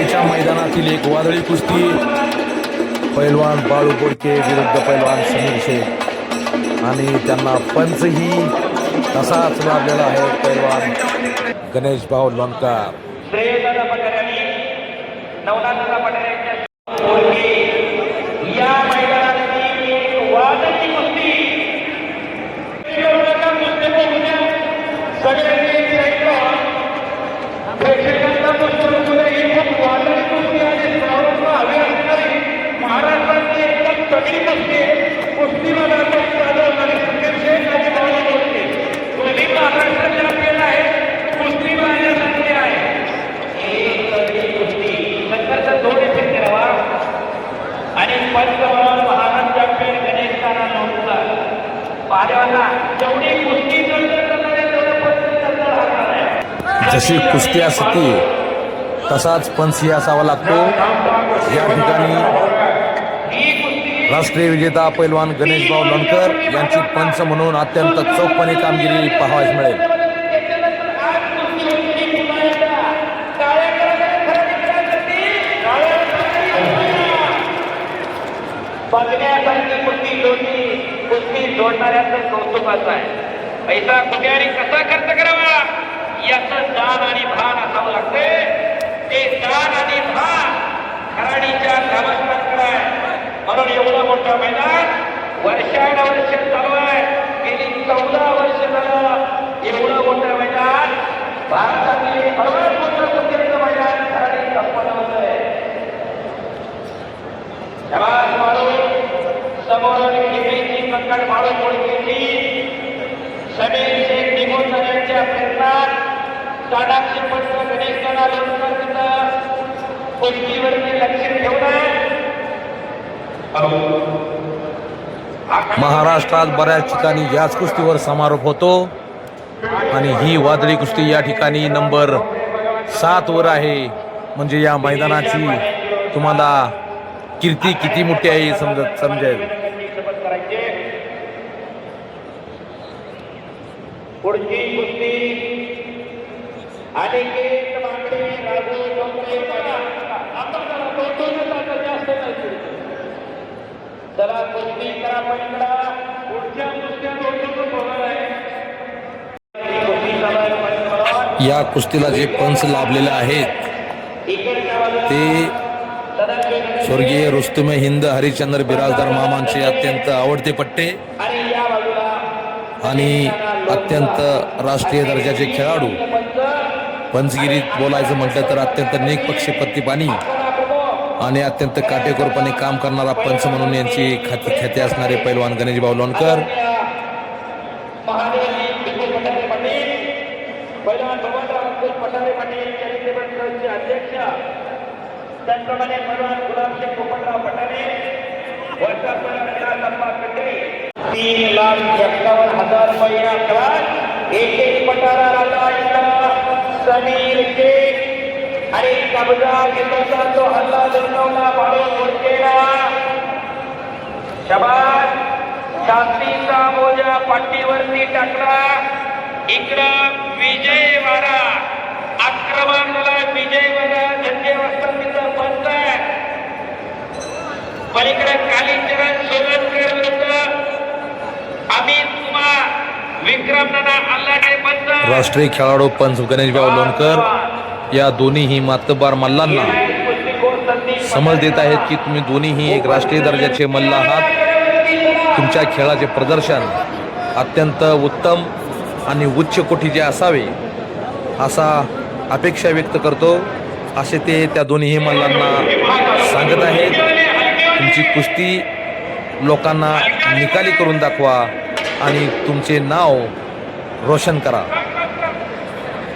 यांच्या मैदानातील एक वादळी कुस्ती, पैलवान बाळू बोडके विरुद्ध पैलवान समीर शेख, आणि त्यांना पंचही तसाच लाभलेला आहे पैलवान गणेश भाऊ लोणकर. जशी कुस्ती असते तसाच पंचही असावा लागतो. या ठिकाणी राष्ट्रीय विजेता पैलवान गणेश भाऊ लोणकर यांची पंच म्हणून अत्यंत चोखपणे कामगिरी पाहावयास मिळेल. बघण्यासारखी कुस्ती जोडणाऱ्यांचं कौतुकाचं आहे. पैसा कुठे कसा खर्च करावा याचं जाण आणि भान असावं लागते. ते जाण आणि भान खराडीच्या ग्रामस्थांकडे आहे. म्हणून एवढं मोठं मैदान वर्षानुवर्ष चालू आहे. गेली 14 वर्ष झालं एवढं मोठं मैदान भारतातील सर्वात मोठं कुस्तीचं मैदान खराडी संपन्न आहे. समोर किल्लीची कंकड माळून मोडकेची समीर शेख निघून जाण्याच्या प्रयत्नात चाणाक्षी पंच गणेशना लोणकर कुस्तीवरती लक्ष ठेवणार. महाराष्ट्रात बऱ्याच ठिकाणी याच कुस्तीवर समारोप होतो आणि ही वादळी कुस्ती या ठिकाणी नंबर 7 वर आहे. म्हणजे या मैदानाची तुम्हाला कीर्ती किती मोठी आहे समजेल. पुढची कुस्ती अनिकेत मांगडे राजू डोंगरे जास्त नाही. चला कुस्ती करा पहिला. पुढच्या कुस्त्या या कुस्तीला जे पंच लाभलेले आहेत ते स्वर्गीय रुस्तुम हिंद हरिश्चंद्र बिराजदार मामांचे अत्यंत आवडते पट्टे आणि अत्यंत राष्ट्रीय दर्जाचे खेळाडू. पंचगिरीत बोलायचं म्हटलं तर अत्यंत निष्पक्षपातीपणे आणि अत्यंत काटेकोरपणे काम करणारा पंच म्हणून यांची ख्याती असणारे पैलवान गणेश भाऊ लोणकर. त्याचप्रमाणे पैलवान गुलाबसिंग पोपटराव पटाणे, वर्षा 3,51,000 रुपये आकार एक पटारा राजा समीर शेख आणि कब्जा घेतला तो हल्ला दुर्गवला बाळू बोडकेला. शबाद शास्त्रीचा मोजा पाठीवरती टाकला. इकडं विजय वाडा आक्रमण झाला. विजय वाडा धंदे वस्तांचा पंच आहे. पलीकडे कालीचरण सोलनकर विरुद्ध अमित कुमार विक्रम नाना अल्लाडे पंच. राष्ट्रीय खेळाडू पंच गणेश भाऊ लोणकर या दोन्हीही मातब्बार मल्लांना समज देत आहेत की तुम्ही दोन्हीही एक राष्ट्रीय दर्जाचे मल्ल आहात. तुमच्या खेळाचे प्रदर्शन अत्यंत उत्तम आणि उच्च कोटीचे असावे असा अपेक्षा व्यक्त करतो, असे ते त्या दोन्हीही मल्लांना सांगत आहेत. तुमची कुस्ती लोकांना निकाली करून दाखवा आणि तुमचे नाव रोशन करा.